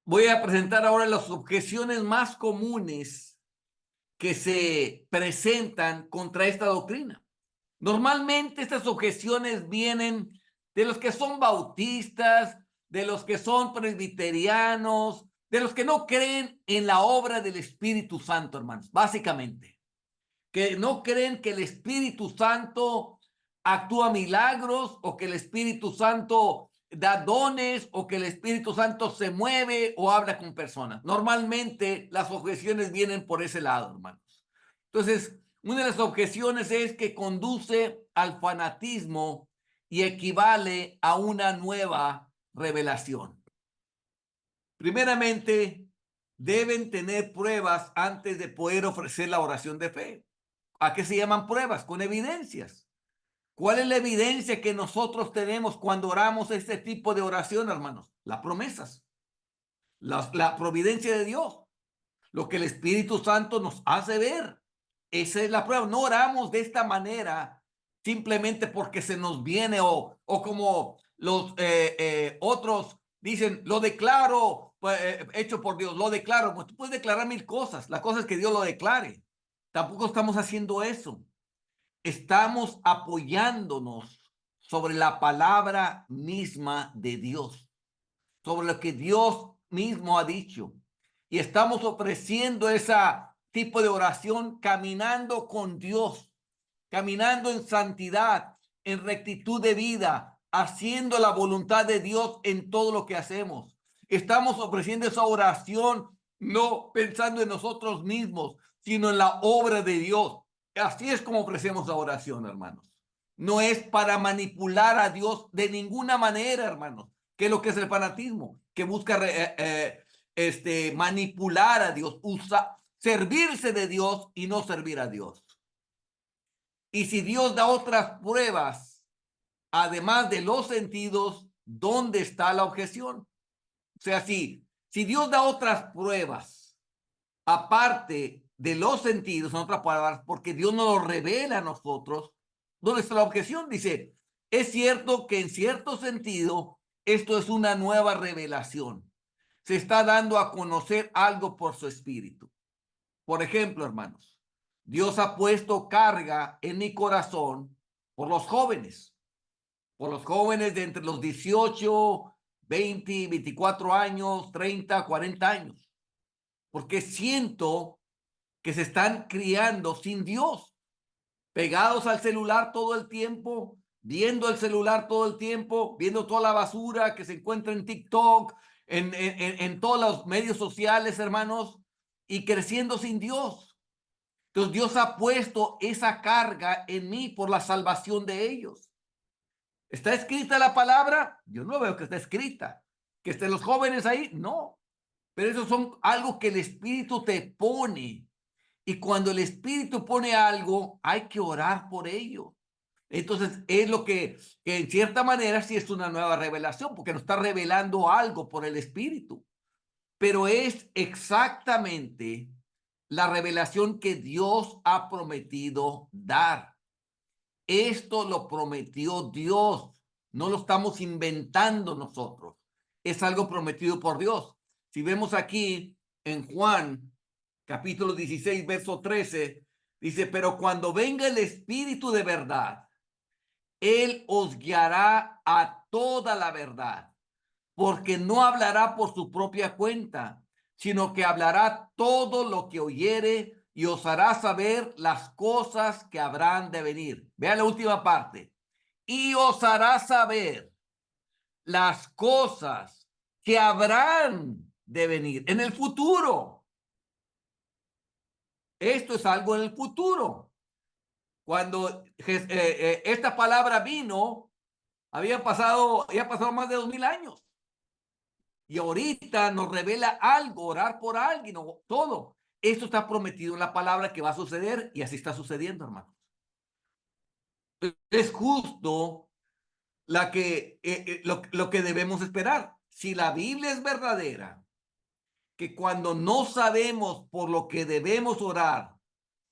Voy a presentar ahora las objeciones más comunes que se presentan contra esta doctrina. Normalmente estas objeciones vienen de los que son bautistas, de los que son presbiterianos, de los que no creen en la obra del Espíritu Santo, hermanos, básicamente. Que no creen que el Espíritu Santo actúa milagros o que el Espíritu Santo da dones o que el Espíritu Santo se mueve o habla con personas. Normalmente las objeciones vienen por ese lado, hermanos. Entonces, una de las objeciones es que conduce al fanatismo y equivale a una nueva revelación. Primeramente, deben tener pruebas antes de poder ofrecer la oración de fe. ¿A qué se llaman pruebas? Con evidencias. ¿Cuál es la evidencia que nosotros tenemos cuando oramos este tipo de oración, hermanos? Las promesas, la providencia de Dios, lo que el Espíritu Santo nos hace ver. Esa es la prueba. No oramos de esta manera simplemente porque se nos viene o como los otros dicen, lo declaro hecho por Dios, lo declaro. Pues tú puedes declarar mil cosas. La cosa es que Dios lo declare. Tampoco estamos haciendo eso. Estamos apoyándonos sobre la palabra misma de Dios, sobre lo que Dios mismo ha dicho. Y estamos ofreciendo ese tipo de oración caminando con Dios, caminando en santidad, en rectitud de vida, haciendo la voluntad de Dios en todo lo que hacemos. Estamos ofreciendo esa oración no pensando en nosotros mismos, sino en la obra de Dios. Así es como ofrecemos la oración, hermanos. No es para manipular a Dios de ninguna manera, hermanos. ¿Qué es lo que es el fanatismo? Que busca manipular a Dios, servirse de Dios y no servir a Dios. Y si Dios da otras pruebas, además de los sentidos, ¿dónde está la objeción? O sea, si Dios da otras pruebas, aparte de los sentidos, en otras palabras, porque Dios nos lo revela a nosotros, ¿dónde está la objeción? Dice, es cierto que en cierto sentido, esto es una nueva revelación. Se está dando a conocer algo por su espíritu. Por ejemplo, hermanos, Dios ha puesto carga en mi corazón por los jóvenes de entre los 18, 20, 24 años, 30, 40 años, porque siento que se están criando sin Dios, pegados al celular todo el tiempo, viendo el celular todo el tiempo, viendo toda la basura que se encuentra en TikTok, en todos los medios sociales, hermanos, y creciendo sin Dios. Entonces Dios ha puesto esa carga en mí por la salvación de ellos. ¿Está escrita la palabra? Yo no veo que está escrita. ¿Que estén los jóvenes ahí? No. Pero eso son algo que el Espíritu te pone. Y cuando el Espíritu pone algo, hay que orar por ello. Entonces, es lo que en cierta manera sí es una nueva revelación, porque nos está revelando algo por el Espíritu. Pero es exactamente la revelación que Dios ha prometido dar. Esto lo prometió Dios, no lo estamos inventando nosotros. Es algo prometido por Dios. Si vemos aquí en Juan, capítulo 16, verso 13, dice, pero cuando venga el Espíritu de verdad, Él os guiará a toda la verdad, porque no hablará por su propia cuenta, sino que hablará todo lo que oyere y os hará saber las cosas que habrán de venir. Vean la última parte. Y os hará saber las cosas que habrán de venir en el futuro. Esto es algo en el futuro. Cuando esta palabra vino, había pasado más de 2000 años. Y ahorita nos revela algo, orar por alguien o todo. Esto está prometido en la palabra que va a suceder y así está sucediendo, hermanos. Es justo lo que debemos esperar. Si la Biblia es verdadera, que cuando no sabemos por lo que debemos orar,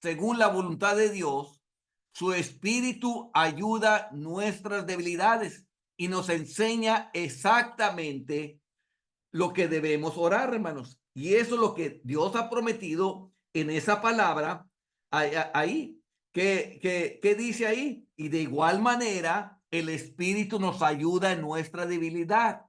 según la voluntad de Dios, su espíritu ayuda nuestras debilidades y nos enseña exactamente lo que debemos orar, hermanos. Y eso es lo que Dios ha prometido en esa palabra ahí. ¿Qué dice ahí? Y de igual manera, el Espíritu nos ayuda en nuestra debilidad.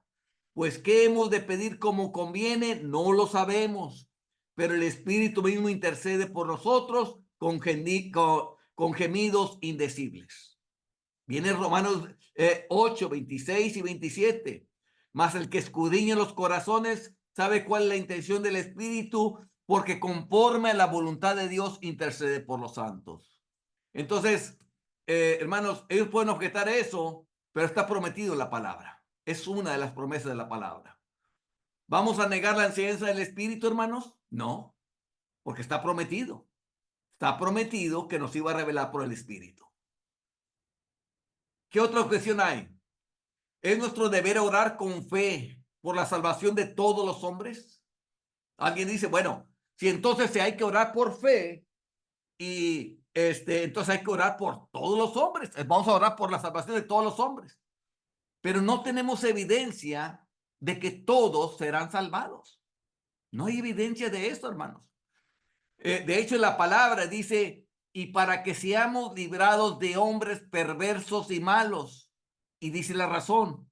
Pues, ¿qué hemos de pedir como conviene? No lo sabemos. Pero el Espíritu mismo intercede por nosotros con gemidos indecibles. Viene Romanos 8, 26 y 27. Mas el que escudriña los corazones sabe cuál es la intención del Espíritu, porque conforme a la voluntad de Dios intercede por los santos. Entonces, hermanos, ellos pueden objetar eso, pero está prometido en la palabra. Es una de las promesas de la palabra. ¿Vamos a negar la enseñanza del Espíritu, hermanos? No, porque está prometido. Está prometido que nos iba a revelar por el Espíritu. ¿Qué otra objeción hay? ¿Es nuestro deber orar con fe por la salvación de todos los hombres? Alguien dice, bueno, si entonces hay que orar por fe y entonces hay que orar por todos los hombres. Vamos a orar por la salvación de todos los hombres. Pero no tenemos evidencia de que todos serán salvados. No hay evidencia de esto, hermanos. De hecho, la palabra dice, y para que seamos librados de hombres perversos y malos. Y dice la razón,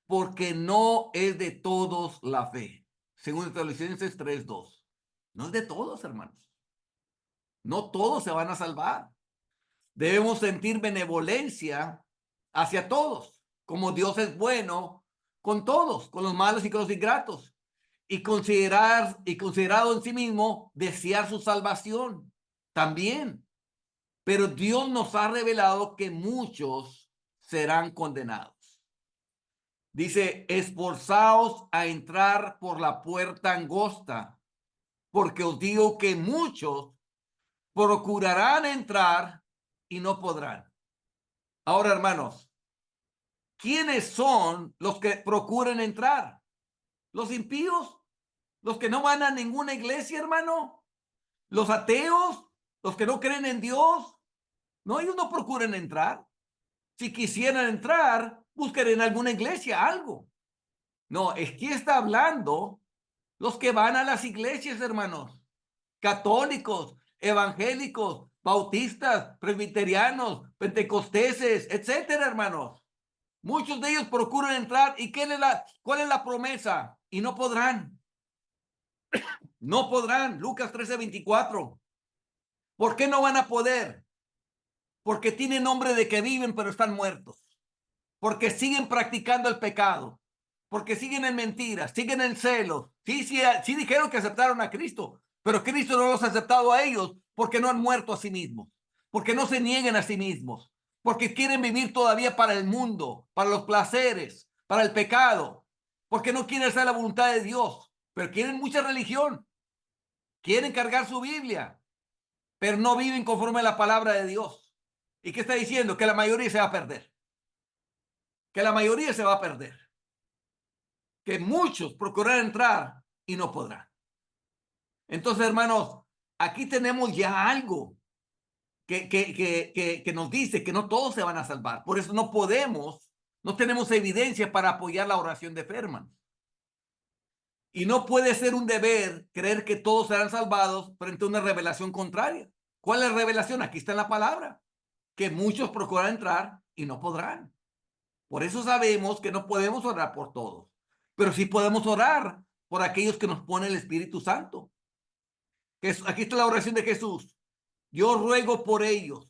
porque no es de todos la fe. Según Tesalonicenses 3:2. No es de todos, hermanos. No todos se van a salvar. Debemos sentir benevolencia hacia todos, como Dios es bueno con todos, con los malos y con los ingratos, y considerado en sí mismo desear su salvación también. Pero Dios nos ha revelado que muchos serán condenados. Dice, esforzaos a entrar por la puerta angosta, porque os digo que muchos procurarán entrar y no podrán. Ahora, hermanos, ¿quiénes son los que procuran entrar? ¿Los impíos? ¿Los que no van a ninguna iglesia, hermano? ¿Los ateos? ¿Los que no creen en Dios? No, ellos no procuran entrar. Si quisieran entrar, buscarían en alguna iglesia algo. No, es que está hablando los que van a las iglesias, hermanos. Católicos, evangélicos, bautistas, presbiterianos, pentecosteses, etcétera, hermanos. Muchos de ellos procuran entrar. ¿Y cuál es la promesa? Y no podrán. No podrán. Lucas 13:24. ¿Por qué no van a poder? Porque tienen nombre de que viven, pero están muertos. Porque siguen practicando el pecado. Porque siguen en mentiras, siguen en celos. Sí dijeron que aceptaron a Cristo, pero Cristo no los ha aceptado a ellos porque no han muerto a sí mismos. Porque no se nieguen a sí mismos. Porque quieren vivir todavía para el mundo, para los placeres, para el pecado. Porque no quieren hacer la voluntad de Dios, pero quieren mucha religión. Quieren cargar su Biblia, pero no viven conforme a la palabra de Dios. ¿Y qué está diciendo? Que la mayoría se va a perder. Que la mayoría se va a perder. Que muchos procurarán entrar y no podrán. Entonces, hermanos, aquí tenemos ya algo que nos dice que no todos se van a salvar. Por eso no tenemos evidencia para apoyar la oración de fe, hermanos. Y no puede ser un deber creer que todos serán salvados frente a una revelación contraria. ¿Cuál es la revelación? Aquí está en la palabra. Que muchos procurarán entrar y no podrán. Por eso sabemos que no podemos orar por todos, pero sí podemos orar por aquellos que nos pone el Espíritu Santo. Aquí está la oración de Jesús. Yo ruego por ellos.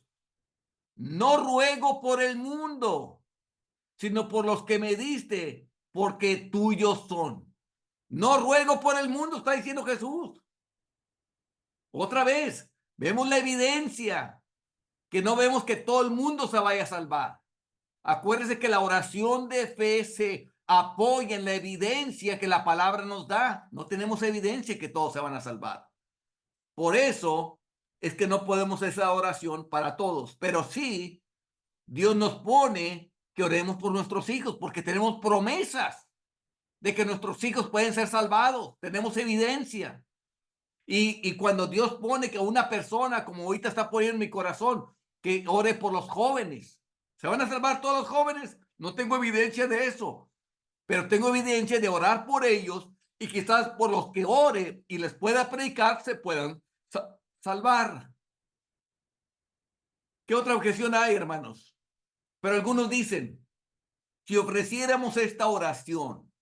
No ruego por el mundo, sino por los que me diste, porque tuyos son. No ruego por el mundo, está diciendo Jesús. Otra vez, vemos la evidencia, que no vemos que todo el mundo se vaya a salvar. Acuérdense que la oración de fe se apoya en la evidencia que la palabra nos da. No tenemos evidencia que todos se van a salvar. Por eso es que no podemos hacer esa oración para todos. Pero sí, Dios nos pone que oremos por nuestros hijos porque tenemos promesas de que nuestros hijos pueden ser salvados. Tenemos evidencia. Y cuando Dios pone que una persona, como ahorita está poniendo en mi corazón, que ore por los jóvenes. ¿Se van a salvar todos los jóvenes? No tengo evidencia de eso, pero tengo evidencia de orar por ellos y quizás por los que ore y les pueda predicar se puedan salvar. ¿Qué otra objeción hay, hermanos? Pero algunos dicen, si ofreciéramos esta oración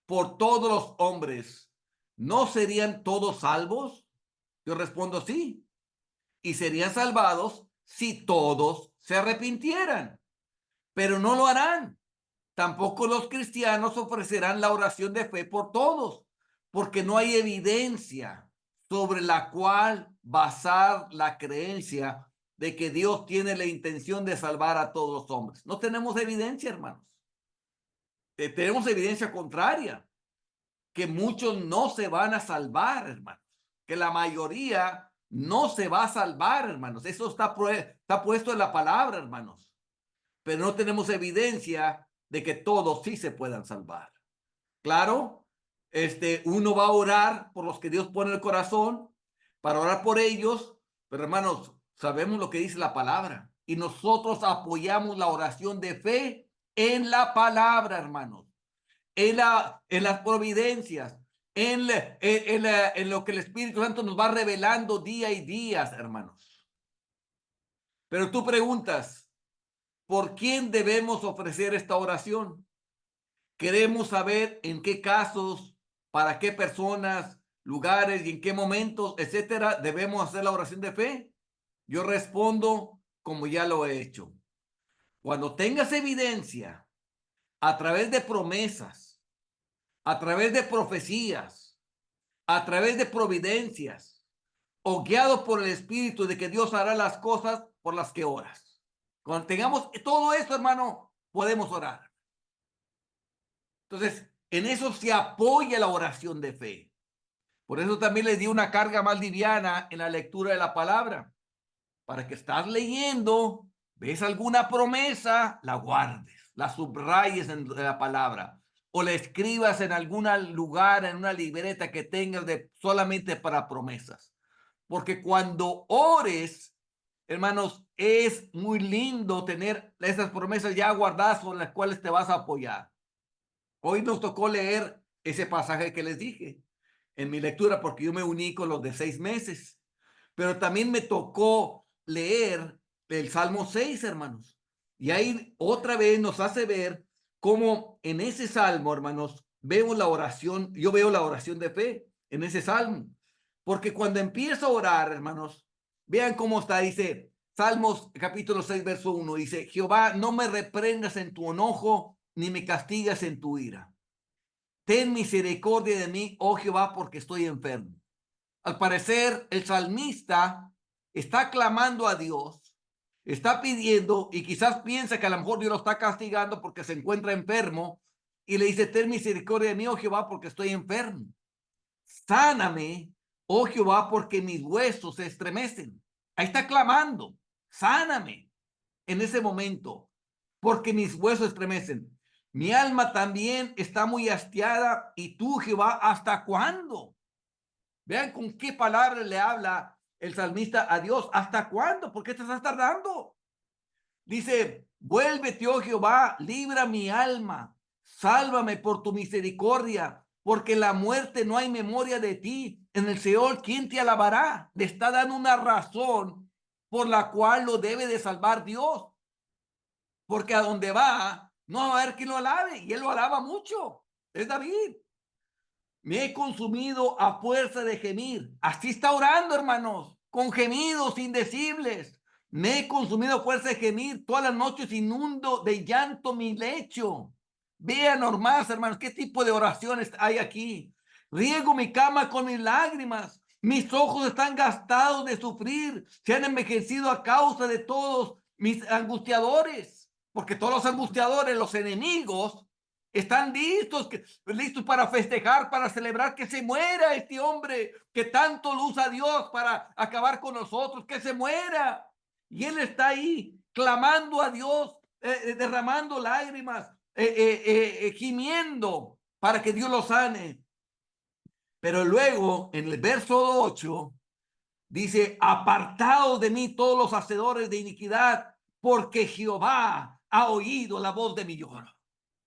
por todos los hombres, ¿no serían todos salvos? Yo respondo sí, y serían salvados si todos se arrepintieran, pero no lo harán. Tampoco los cristianos ofrecerán la oración de fe por todos, porque no hay evidencia sobre la cual basar la creencia de que Dios tiene la intención de salvar a todos los hombres. No tenemos evidencia, hermanos. Tenemos evidencia contraria, que muchos no se van a salvar, hermanos. Que la mayoría no se va a salvar, hermanos. Eso está puesto en la palabra, hermanos. Pero no tenemos evidencia de que todos sí se puedan salvar. Claro, uno va a orar por los que Dios pone en el corazón, para orar por ellos, pero hermanos, sabemos lo que dice la palabra y nosotros apoyamos la oración de fe en la palabra, hermanos, en las providencias, en lo que el Espíritu Santo nos va revelando día y día, hermanos. Pero tú preguntas, ¿por quién debemos ofrecer esta oración? Queremos saber en qué casos, para qué personas, lugares y en qué momentos, etcétera, debemos hacer la oración de fe. Yo respondo como ya lo he hecho. Cuando tengas evidencia a través de promesas, a través de profecías, a través de providencias o guiado por el Espíritu de que Dios hará las cosas por las que oras. Cuando tengamos todo esto, hermano, podemos orar. Entonces, en eso se apoya la oración de fe. Por eso también les di una carga más liviana en la lectura de la palabra. Para que estás leyendo, ves alguna promesa, la guardes, la subrayes en la palabra o la escribas en algún lugar, en una libreta que tengas solamente para promesas. Porque cuando ores, hermanos, es muy lindo tener esas promesas ya guardadas con las cuales te vas a apoyar. Hoy nos tocó leer ese pasaje que les dije en mi lectura porque yo me uní con los de 6 meses, pero también me tocó leer el Salmo 6, hermanos. Y ahí otra vez nos hace ver cómo en ese Salmo, hermanos, vemos la oración, yo veo la oración de fe en ese Salmo. Porque cuando empiezo a orar, hermanos, vean cómo está, dice Salmos capítulo 6, verso 1, dice, Jehová, no me reprendas en tu enojo, ni me castigas en tu ira. Ten misericordia de mí, oh Jehová, porque estoy enfermo. Al parecer, el salmista está clamando a Dios, está pidiendo y quizás piensa que a lo mejor Dios lo está castigando porque se encuentra enfermo y le dice, ten misericordia de mí, oh Jehová, porque estoy enfermo. Sáname, oh Jehová, porque mis huesos se estremecen. Ahí está clamando, sáname en ese momento, porque mis huesos estremecen. Mi alma también está muy hastiada y tú, Jehová, ¿hasta cuándo? Vean con qué palabras le habla el salmista a Dios. ¿Hasta cuándo? ¿Por qué te estás tardando? Dice, vuélvete, oh Jehová, libra mi alma, sálvame por tu misericordia, porque en la muerte no hay memoria de ti. En el Seol, ¿quién te alabará? Le está dando una razón por la cual lo debe de salvar Dios. Porque a donde va, no va a haber quien lo alabe. Y él lo alaba mucho. Es David. Me he consumido a fuerza de gemir. Así está orando, hermanos, con gemidos indecibles. Me he consumido a fuerza de gemir. Todas las noches inundo de llanto mi lecho. Vean nomás, hermanos, qué tipo de oraciones hay aquí. Riego mi cama con mis lágrimas. Mis ojos están gastados de sufrir. Se han envejecido a causa de todos mis angustiadores. Porque todos los angustiadores, los enemigos, están listos para festejar, para celebrar que se muera este hombre que tanto lo usa Dios para acabar con nosotros, que se muera. Y él está ahí clamando a Dios, derramando lágrimas, gimiendo para que Dios lo sane. Pero luego, en el verso 8, dice, apartados de mí todos los hacedores de iniquidad, porque Jehová ha oído la voz de mi lloro.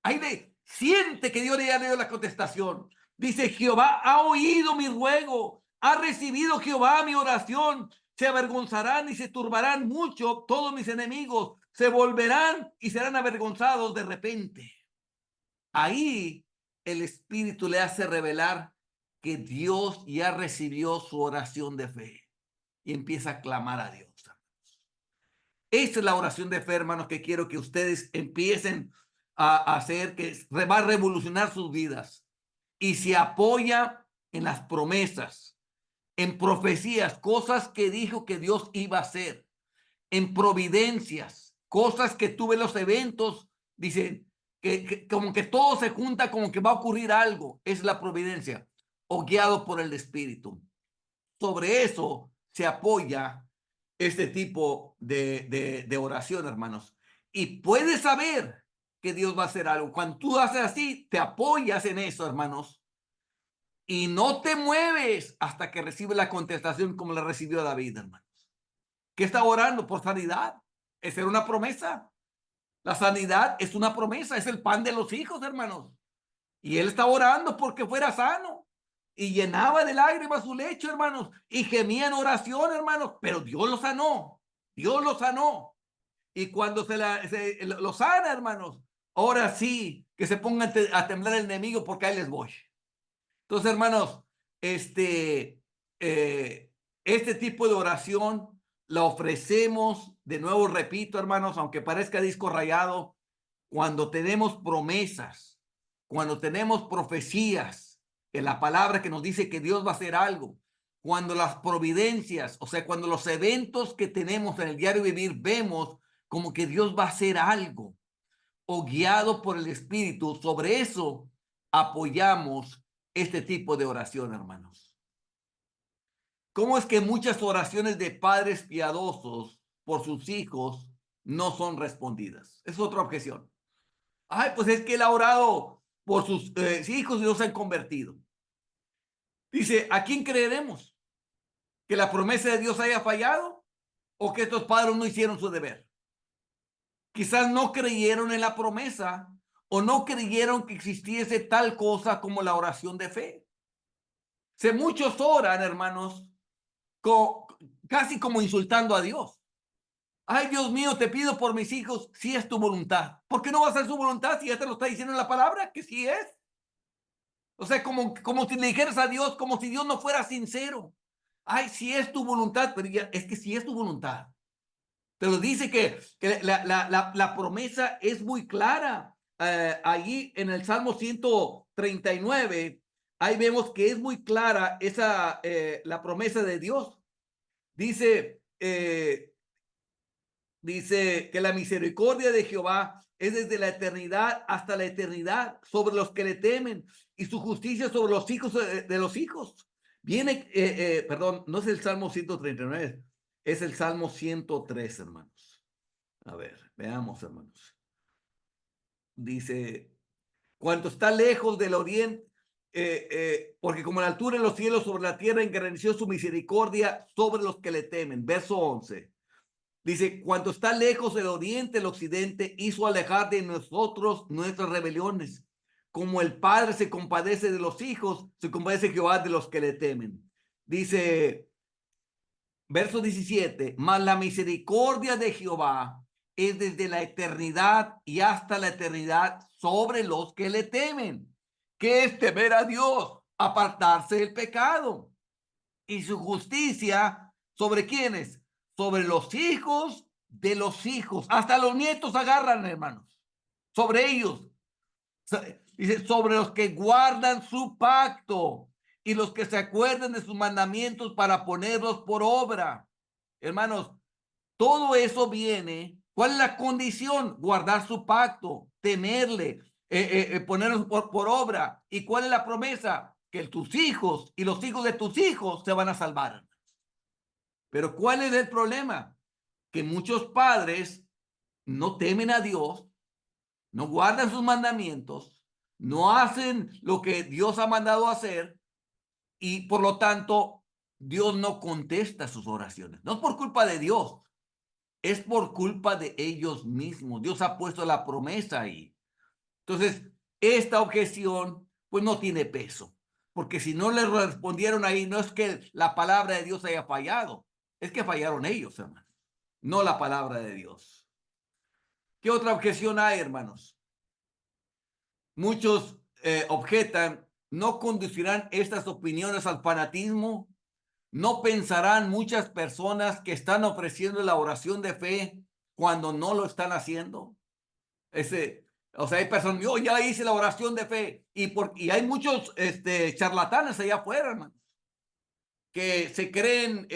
Ahí siente que Dios le ha dado la contestación. Dice, Jehová ha oído mi ruego, ha recibido Jehová mi oración. Se avergonzarán y se turbarán mucho todos mis enemigos. Se volverán y serán avergonzados de repente. Ahí el Espíritu le hace revelar que Dios ya recibió su oración de fe y empieza a clamar a Dios. Esa es la oración de fe, hermanos, que quiero que ustedes empiecen a hacer, que va a revolucionar sus vidas. Y se apoya en las promesas, en profecías, cosas que dijo que Dios iba a hacer, en providencias, cosas que tuve los eventos, dicen que como que todo se junta, como que va a ocurrir algo, es la providencia, o guiado por el Espíritu. Sobre eso se apoya este tipo de oración, hermanos. Y puedes saber que Dios va a hacer algo. Cuando tú haces así, te apoyas en eso, hermanos, y no te mueves hasta que recibe la contestación como la recibió David, hermanos. ¿Qué está orando? Por sanidad. Esa era una promesa. La sanidad es una promesa, es el pan de los hijos, hermanos. Y él estaba orando porque fuera sano. Y llenaba de lágrimas su lecho, hermanos. Y gemía en oración, hermanos. Pero Dios lo sanó. Dios lo sanó. Y cuando lo sana, hermanos, ahora sí que se pongan a temblar el enemigo porque ahí les voy. Entonces, hermanos, este tipo de oración la ofrecemos, de nuevo repito, hermanos, aunque parezca disco rayado, cuando tenemos promesas, cuando tenemos profecías, en la palabra que nos dice que Dios va a hacer algo, cuando las providencias, o sea, cuando los eventos que tenemos en el diario vivir vemos como que Dios va a hacer algo, o guiado por el Espíritu, sobre eso apoyamos este tipo de oración, hermanos. ¿Cómo es que muchas oraciones de padres piadosos por sus hijos no son respondidas? Es otra objeción. Ay, pues es que él ha orado por sus hijos y no se han convertido. Dice, ¿a quién creeremos? ¿Que la promesa de Dios haya fallado o que estos padres no hicieron su deber? Quizás no creyeron en la promesa o no creyeron que existiese tal cosa como la oración de fe. Si muchos oran, hermanos, casi como insultando a Dios. Ay, Dios mío, te pido por mis hijos, si es tu voluntad. ¿Por qué no va a ser su voluntad si ya te lo está diciendo en la palabra? Que sí es. O sea, como si le dijeras a Dios, como si Dios no fuera sincero. Ay, si es tu voluntad, pero ya, es que si es tu voluntad. Pero dice que la promesa es muy clara. Allí en el Salmo 139, ahí vemos que es muy clara la promesa de Dios. Dice que la misericordia de Jehová es desde la eternidad hasta la eternidad sobre los que le temen y su justicia sobre los hijos de los hijos. Perdón, no es el Salmo 139, es el Salmo 103, hermanos. A ver, veamos, hermanos. Dice, cuanto está lejos del oriente, porque como la altura en los cielos sobre la tierra, engrandeció su misericordia sobre los que le temen. Verso 11. Dice, cuanto está lejos el oriente, el occidente, hizo alejar de nosotros nuestras rebeliones. Como el Padre se compadece de los hijos, se compadece Jehová de los que le temen. Dice, verso 17, mas la misericordia de Jehová es desde la eternidad y hasta la eternidad sobre los que le temen. ¿Qué es temer a Dios? Apartarse del pecado. Y su justicia, ¿sobre quiénes? Sobre los hijos de los hijos. Hasta los nietos agarran, hermanos. Sobre ellos. Dice, sobre los que guardan su pacto y los que se acuerdan de sus mandamientos para ponerlos por obra. Hermanos, todo eso viene. ¿Cuál es la condición? Guardar su pacto, temerle, ponerlos por obra. ¿Y cuál es la promesa? Que tus hijos y los hijos de tus hijos se van a salvar. Pero ¿cuál es el problema? Que muchos padres no temen a Dios, no guardan sus mandamientos, no hacen lo que Dios ha mandado hacer y por lo tanto Dios no contesta sus oraciones. No es por culpa de Dios, es por culpa de ellos mismos. Dios ha puesto la promesa ahí. Entonces, esta objeción pues no tiene peso. porque si no le respondieron ahí, no es que la palabra de Dios haya fallado, es que fallaron ellos, hermanos, no la palabra de Dios. ¿Qué otra objeción hay, hermanos? Muchos objetan, no conducirán estas opiniones al fanatismo, no pensarán muchas personas que están ofreciendo la oración de fe cuando no lo están haciendo. O sea, hay personas, yo ya hice la oración de fe y hay muchos charlatanes allá afuera, hermanos, que se creen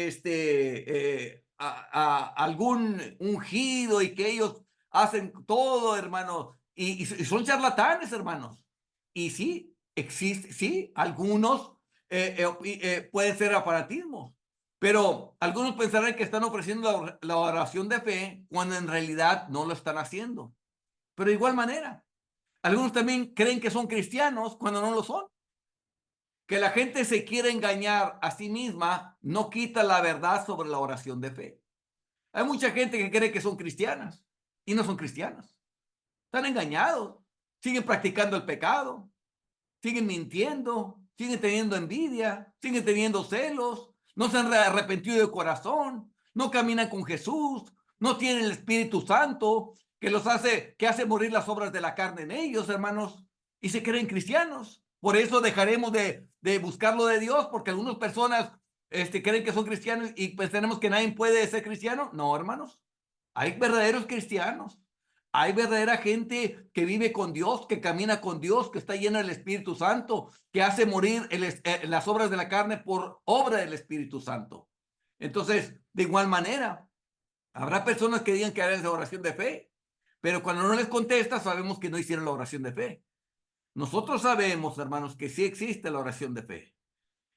algún ungido y que ellos hacen todo, hermano, y son charlatanes, hermanos. Y sí, existe, sí, algunos pueden ser aparatismos, pero algunos pensarán que están ofreciendo la oración de fe cuando en realidad no lo están haciendo. Pero de igual manera, algunos también creen que son cristianos cuando no lo son. Que la gente se quiere engañar a sí misma no quita la verdad sobre la oración de fe. Hay mucha gente que cree que son cristianas y no son cristianas. Están engañados, siguen practicando el pecado, siguen mintiendo, siguen teniendo envidia, siguen teniendo celos, no se han arrepentido de corazón, no caminan con Jesús, no tienen el Espíritu Santo que hace morir las obras de la carne en ellos, hermanos, y se creen cristianos. Por eso dejaremos de buscar lo de Dios, porque algunas personas creen que son cristianos y pensamos que nadie puede ser cristiano. No, hermanos, hay verdaderos cristianos. Hay verdadera gente que vive con Dios, que camina con Dios, que está llena del Espíritu Santo, que hace morir las obras de la carne por obra del Espíritu Santo. Entonces, de igual manera, habrá personas que digan que harán esa oración de fe, pero cuando no les contesta, sabemos que no hicieron la oración de fe. Nosotros sabemos, hermanos, que sí existe la oración de fe.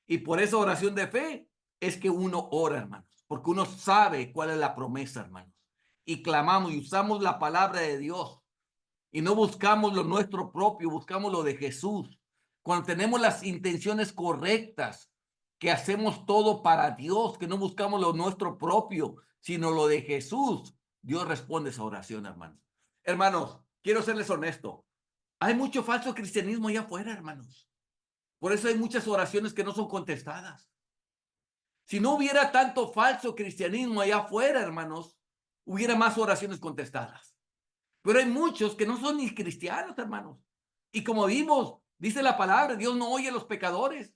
Y por esa oración de fe es que uno ora, hermanos, porque uno sabe cuál es la promesa, hermanos. Y clamamos y usamos la palabra de Dios y no buscamos lo nuestro propio, buscamos lo de Jesús. Cuando tenemos las intenciones correctas, que hacemos todo para Dios, que no buscamos lo nuestro propio, sino lo de Jesús, Dios responde esa oración, hermanos. Hermanos, quiero serles honesto. Hay mucho falso cristianismo allá afuera, hermanos. Por eso hay muchas oraciones que no son contestadas. Si no hubiera tanto falso cristianismo allá afuera, hermanos, hubiera más oraciones contestadas. Pero hay muchos que no son ni cristianos, hermanos. Y como vimos, dice la palabra, Dios no oye a los pecadores.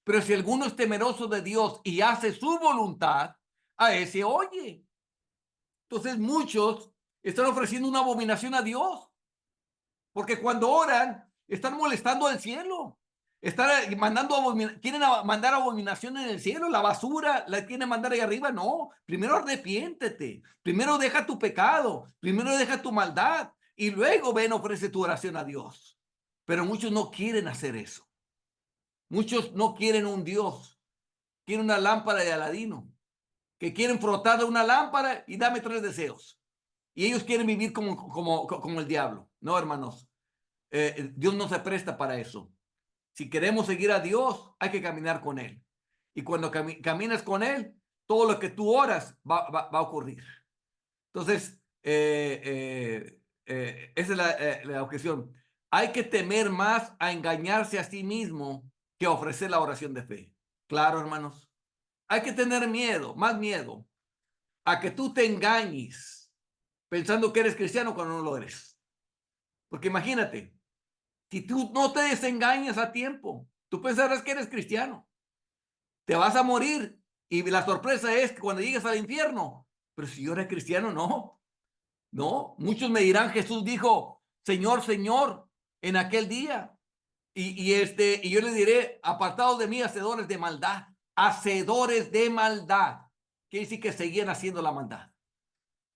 Pero si alguno es temeroso de Dios y hace su voluntad, a ese oye. Entonces muchos están ofreciendo una abominación a Dios. Porque cuando oran, están molestando al cielo. Están mandando quieren mandar abominación en el cielo, la basura la quieren mandar ahí arriba. No, primero arrepiéntete, primero deja tu pecado, primero deja tu maldad y luego ven, ofrece tu oración a Dios. Pero muchos no quieren hacer eso. Muchos no quieren un Dios, quieren una lámpara de Aladino, que quieren frotar de una lámpara y dame 3 deseos. Y ellos quieren vivir como el diablo. No, hermanos, Dios no se presta para eso. Si queremos seguir a Dios, hay que caminar con Él. Y cuando caminas con Él, todo lo que tú oras va a ocurrir. Entonces, esa es la objeción. Hay que temer más a engañarse a sí mismo que a ofrecer la oración de fe. Claro, hermanos. Hay que tener miedo, más miedo, a que tú te engañes pensando que eres cristiano cuando no lo eres. Porque imagínate, si tú no te desengañas a tiempo, tú pensarás que eres cristiano. Te vas a morir y la sorpresa es que cuando llegues al infierno, pero si yo era cristiano, no, no. Muchos me dirán, Jesús dijo, Señor, Señor, en aquel día. Y yo le diré, apartados de mí, hacedores de maldad, hacedores de maldad. Quiere decir que seguían haciendo la maldad.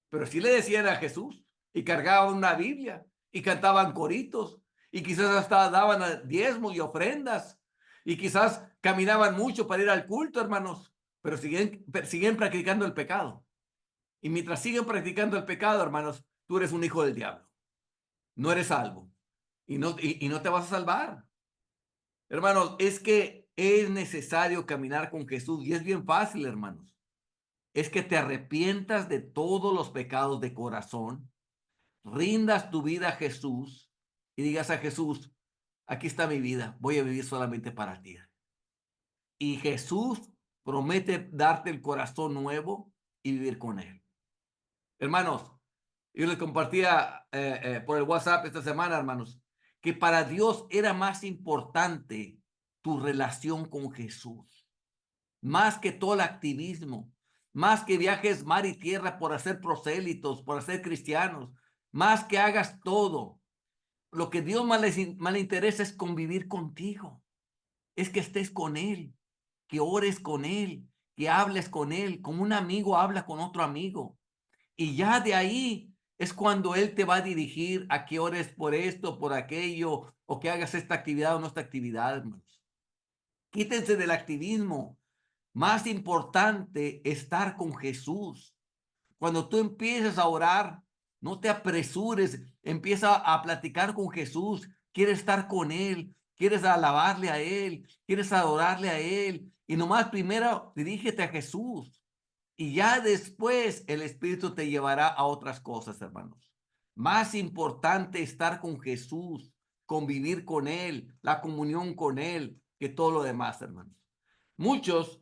Pero sí le decían a Jesús y cargaban una Biblia y cantaban coritos y quizás hasta daban diezmos y ofrendas y quizás caminaban mucho para ir al culto, hermanos, pero siguen practicando el pecado. Y mientras siguen practicando el pecado, hermanos, tú eres un hijo del diablo. No eres salvo y no te vas a salvar. Hermanos, es que es necesario caminar con Jesús y es bien fácil, hermanos. Es que te arrepientas de todos los pecados de corazón, rindas tu vida a Jesús y digas a Jesús, aquí está mi vida, voy a vivir solamente para ti. Y Jesús promete darte el corazón nuevo y vivir con Él. Hermanos, yo les compartía por el WhatsApp esta semana, hermanos, que para Dios era más importante tu relación con Jesús, más que todo el activismo, más que viajes mar y tierra por hacer prosélitos, por hacer cristianos, más que hagas todo. Lo que Dios más le interesa es convivir contigo, es que estés con Él, que ores con Él, que hables con Él, como un amigo habla con otro amigo. Y ya de ahí es cuando Él te va a dirigir a que ores por esto, por aquello, o que hagas esta actividad o no esta actividad, hermanos. Quítense del activismo. Más importante, estar con Jesús. Cuando tú empieces a orar, no te apresures, empieza a platicar con Jesús, quieres estar con Él, quieres alabarle a Él, quieres adorarle a Él, y nomás primero dirígete a Jesús, y ya después el Espíritu te llevará a otras cosas, hermanos. Más importante estar con Jesús, convivir con Él, la comunión con Él, que todo lo demás, hermanos. Muchos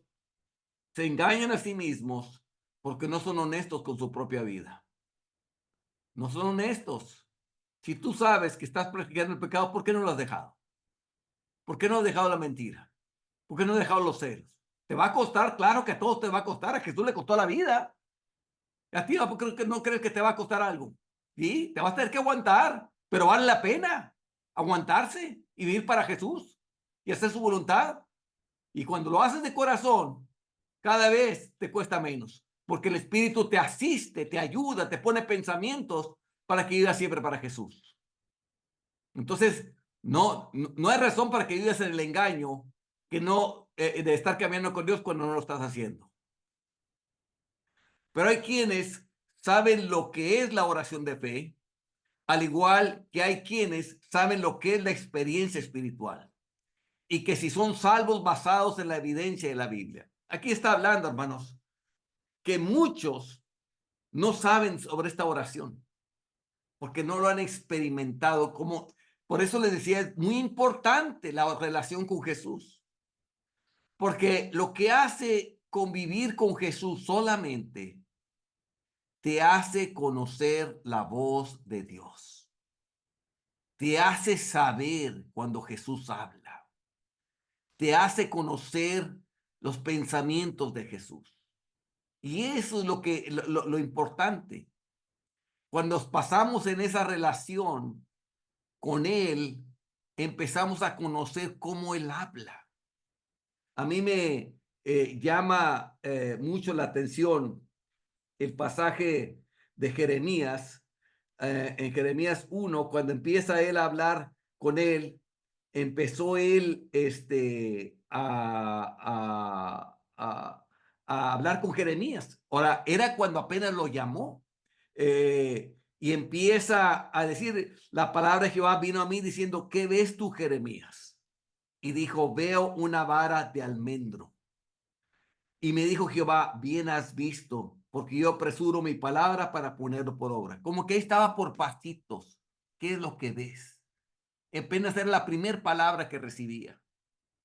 se engañan a sí mismos porque no son honestos con su propia vida. No son honestos. Si tú sabes que estás practicando el pecado, ¿por qué no lo has dejado? ¿Por qué no has dejado la mentira? ¿Por qué no has dejado los celos? ¿Te va a costar? Claro que a todos te va a costar. A Jesús le costó la vida. A ti no crees que te va a costar algo. Sí, te vas a tener que aguantar, pero vale la pena aguantarse y vivir para Jesús y hacer su voluntad. Y cuando lo haces de corazón, cada vez te cuesta menos, porque el Espíritu te asiste, te ayuda, te pone pensamientos para que vivas siempre para Jesús. Entonces, no hay razón para que vivas en el engaño que no de estar caminando con Dios cuando no lo estás haciendo. Pero hay quienes saben lo que es la oración de fe, al igual que hay quienes saben lo que es la experiencia espiritual y que si son salvos basados en la evidencia de la Biblia. Aquí está hablando, hermanos, que muchos no saben sobre esta oración porque no lo han experimentado como, por eso les decía, es muy importante la relación con Jesús, porque lo que hace convivir con Jesús solamente te hace conocer la voz de Dios, te hace saber cuando Jesús habla, te hace conocer los pensamientos de Jesús. Y eso es lo importante. Cuando pasamos en esa relación con Él, empezamos a conocer cómo Él habla. A mí me llama mucho la atención el pasaje de Jeremías, en Jeremías 1, cuando empieza él a hablar con él, empezó él a hablar con Jeremías. Ahora, era cuando apenas lo llamó. Y empieza a decir, la palabra de Jehová vino a mí diciendo, ¿qué ves tú, Jeremías? Y dijo, veo una vara de almendro. Y me dijo Jehová, bien has visto, porque yo apresuro mi palabra para ponerlo por obra. Como que estaba por pasitos. ¿Qué es lo que ves? Apenas era la primera palabra que recibía.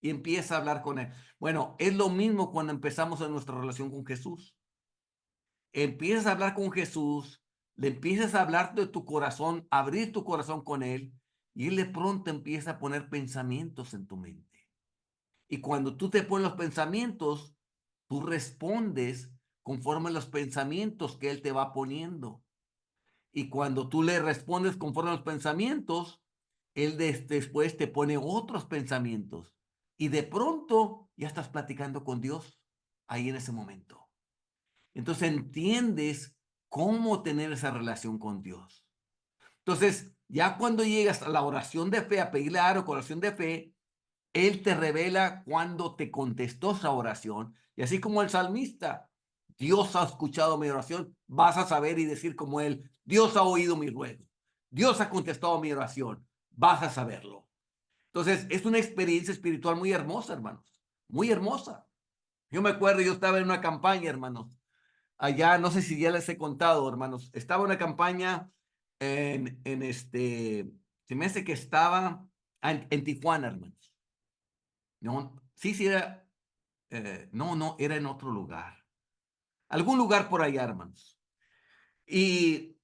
Y empieza a hablar con él. Bueno, es lo mismo cuando empezamos en nuestra relación con Jesús. Empiezas a hablar con Jesús, le empiezas a hablar de tu corazón, abrir tu corazón con él, y él de pronto empieza a poner pensamientos en tu mente. Y cuando tú te pones los pensamientos, tú respondes conforme a los pensamientos que él te va poniendo. Y cuando tú le respondes conforme a los pensamientos, él después te pone otros pensamientos. Y de pronto ya estás platicando con Dios ahí en ese momento. Entonces entiendes cómo tener esa relación con Dios. Entonces, ya cuando llegas a la oración de fe, a pedirle algo con oración de fe, Él te revela cuando te contestó esa oración. Y así como el salmista, Dios ha escuchado mi oración, vas a saber y decir como Él, Dios ha oído mi ruego, Dios ha contestado mi oración, vas a saberlo. Entonces, es una experiencia espiritual muy hermosa, hermanos, muy hermosa. Yo me acuerdo, yo estaba en una campaña, hermanos, allá, no sé si ya les he contado, hermanos, estaba en una campaña se me hace que estaba en Tijuana, hermanos. No, sí, sí, era. no, era en otro lugar. Algún lugar por allá, hermanos. Y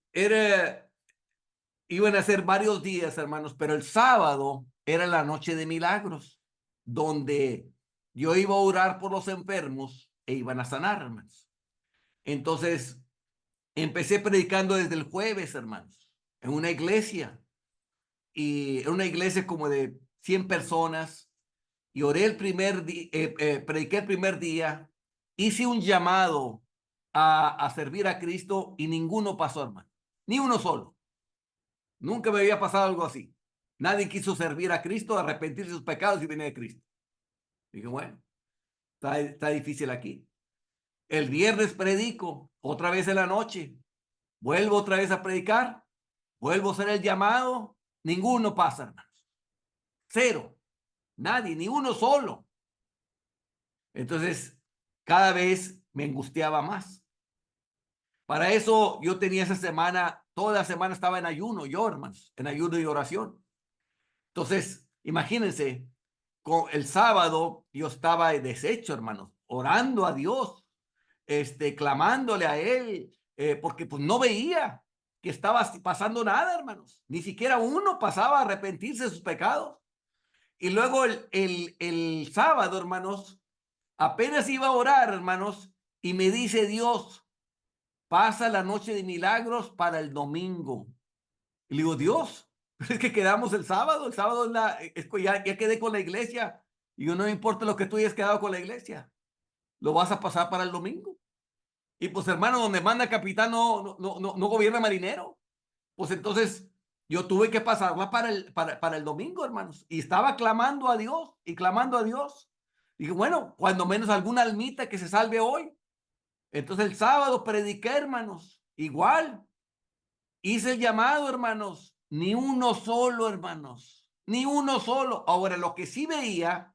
iban a ser varios días, hermanos, pero el sábado era la noche de milagros, donde yo iba a orar por los enfermos e iban a sanar, hermanos. Entonces, empecé predicando desde el jueves, hermanos, en una iglesia. Y era una iglesia como de 100 personas. Y oré el primer día, prediqué el primer día, hice un llamado a servir a Cristo y ninguno pasó, hermano. Ni uno solo. Nunca me había pasado algo así. Nadie quiso servir a Cristo, arrepentirse de sus pecados y venir a Cristo. Dije, bueno, está difícil aquí. El viernes predico, otra vez en la noche. Vuelvo otra vez a predicar, vuelvo a hacer el llamado. Ninguno pasa, hermanos. Cero. Nadie, ni uno solo. Entonces, cada vez me angustiaba más. Para eso yo tenía esa semana, toda la semana estaba en ayuno, yo, hermanos, en ayuno y oración. Entonces, imagínense, el sábado yo estaba deshecho, hermanos, orando a Dios, clamándole a Él, porque pues no veía que estaba pasando nada, hermanos. Ni siquiera uno pasaba a arrepentirse de sus pecados. Y luego el sábado, hermanos, apenas iba a orar, hermanos, y me dice Dios, pasa la noche de milagros para el domingo. Y le digo, Dios, es que quedamos el sábado ya quedé con la iglesia. Y yo no me importa lo que tú hayas quedado con la iglesia, lo vas a pasar para el domingo. Y pues hermano, donde manda capitán no gobierna marinero. Pues entonces yo tuve que pasarla para el domingo, hermanos. Y estaba clamando a Dios y clamando a Dios. Dije, bueno, cuando menos alguna almita que se salve hoy. Entonces el sábado prediqué, hermanos. Igual, hice el llamado, hermanos. Ni uno solo, hermanos. Ni uno solo. Ahora, lo que sí veía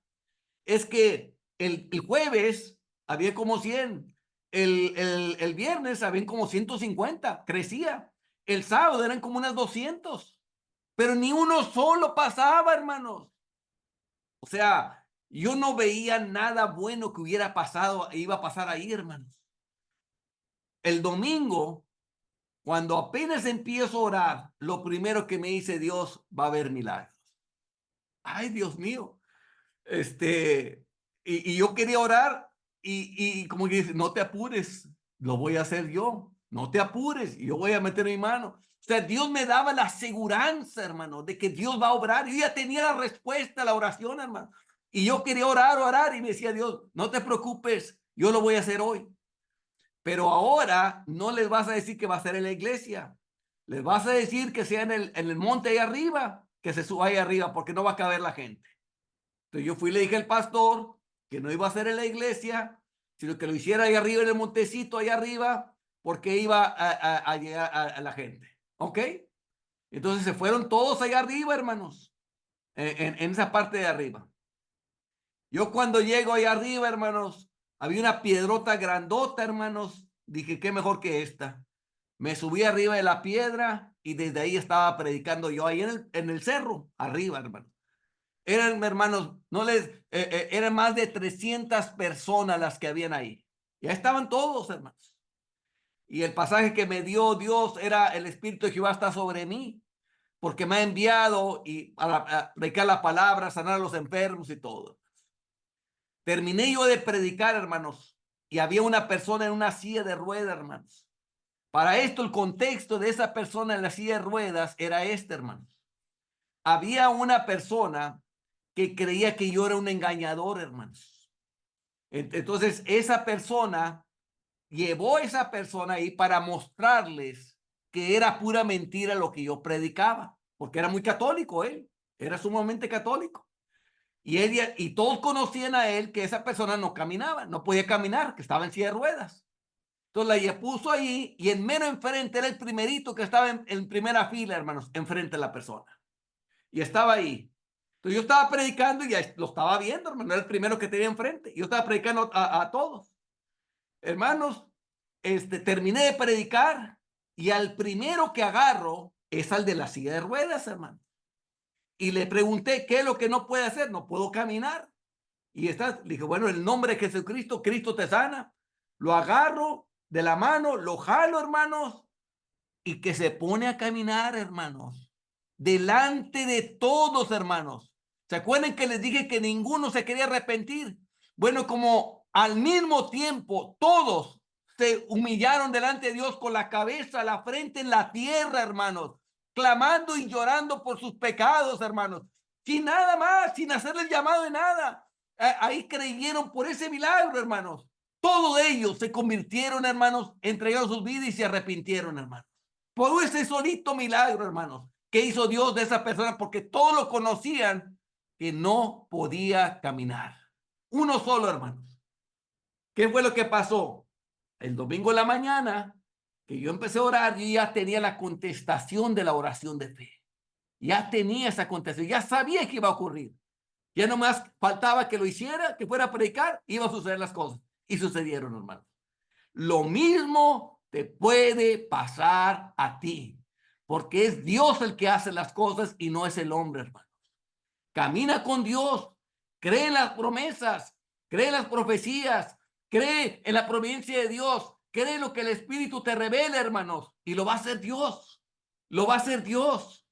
es que el jueves había como 100. El viernes habían como 150. Crecía. El sábado eran como unas 200. Pero ni uno solo pasaba, hermanos. O sea, yo no veía nada bueno que hubiera pasado, iba a pasar ahí, hermanos. El domingo, cuando apenas empiezo a orar, lo primero que me dice Dios, va a haber milagros. Ay, Dios mío. Y yo quería orar y como que dice, no te apures, lo voy a hacer yo. No te apures, yo voy a meter mi mano. O sea, Dios me daba la aseguranza, hermano, de que Dios va a obrar. Yo ya tenía la respuesta a la oración, hermano. Y yo quería orar y me decía Dios, no te preocupes, yo lo voy a hacer hoy. Pero ahora no les vas a decir que va a ser en la iglesia. Les vas a decir que sea en el monte ahí arriba, que se suba ahí arriba, porque no va a caber la gente. Entonces yo fui y le dije al pastor que no iba a ser en la iglesia, sino que lo hiciera ahí arriba en el montecito, ahí arriba, porque iba a llegar a la gente. ¿Ok? Entonces se fueron todos allá arriba, hermanos, en esa parte de arriba. Yo cuando llego ahí arriba, hermanos, había una piedrota grandota, hermanos. Dije, qué mejor que esta. Me subí arriba de la piedra y desde ahí estaba predicando yo ahí en el cerro, arriba, hermano. Eran, hermanos, no eran más de 300 personas las que habían ahí. Ya estaban todos, hermanos. Y el pasaje que me dio Dios era: el Espíritu de Jehová está sobre mí, porque me ha enviado y a predicar la palabra, sanar a los enfermos y todo. Terminé yo de predicar, hermanos, y había una persona en una silla de ruedas, hermanos. Para esto, el contexto de esa persona en la silla de ruedas era hermanos. Había una persona que creía que yo era un engañador, hermanos. Entonces, esa persona llevó a esa persona ahí para mostrarles que era pura mentira lo que yo predicaba, porque era muy católico él, era sumamente católico. Y todos conocían a él que esa persona no caminaba, no podía caminar, que estaba en silla de ruedas. Entonces la puso ahí y en mero enfrente era el primerito que estaba en primera fila, hermanos, enfrente de la persona. Y estaba ahí. Entonces yo estaba predicando y ya lo estaba viendo, hermano, era el primero que tenía enfrente. Yo estaba predicando a todos. Hermanos, terminé de predicar y al primero que agarro es al de la silla de ruedas, hermano. Y le pregunté, ¿qué es lo que no puede hacer? No puedo caminar. le dije, bueno, en el nombre de Jesucristo, Cristo te sana. Lo agarro de la mano, lo jalo, hermanos, y que se pone a caminar, hermanos, delante de todos, hermanos. ¿Se acuerdan que les dije que ninguno se quería arrepentir? Bueno, como al mismo tiempo todos se humillaron delante de Dios con la cabeza, la frente en la tierra, hermanos, clamando y llorando por sus pecados, hermanos, sin nada más, sin hacerle el llamado de nada. Ahí creyeron por ese milagro, hermanos. Todos ellos se convirtieron, hermanos, entregaron sus vidas y se arrepintieron, hermanos. Por ese solito milagro, hermanos, que hizo Dios de esa persona, porque todos lo conocían que no podía caminar. Uno solo, hermanos. ¿Qué fue lo que pasó? El domingo en la mañana, que yo empecé a orar, yo ya tenía la contestación de la oración de fe. Ya tenía esa contestación, ya sabía que iba a ocurrir. Ya nomás faltaba que lo hiciera, que fuera a predicar, iba a suceder las cosas. Y sucedieron, hermanos. Lo mismo te puede pasar a ti, porque es Dios el que hace las cosas y no es el hombre, hermano. Camina con Dios, cree en las promesas, cree en las profecías, cree en la providencia de Dios, cree en lo que el Espíritu te revela, hermanos, y lo va a hacer Dios. Lo va a hacer Dios.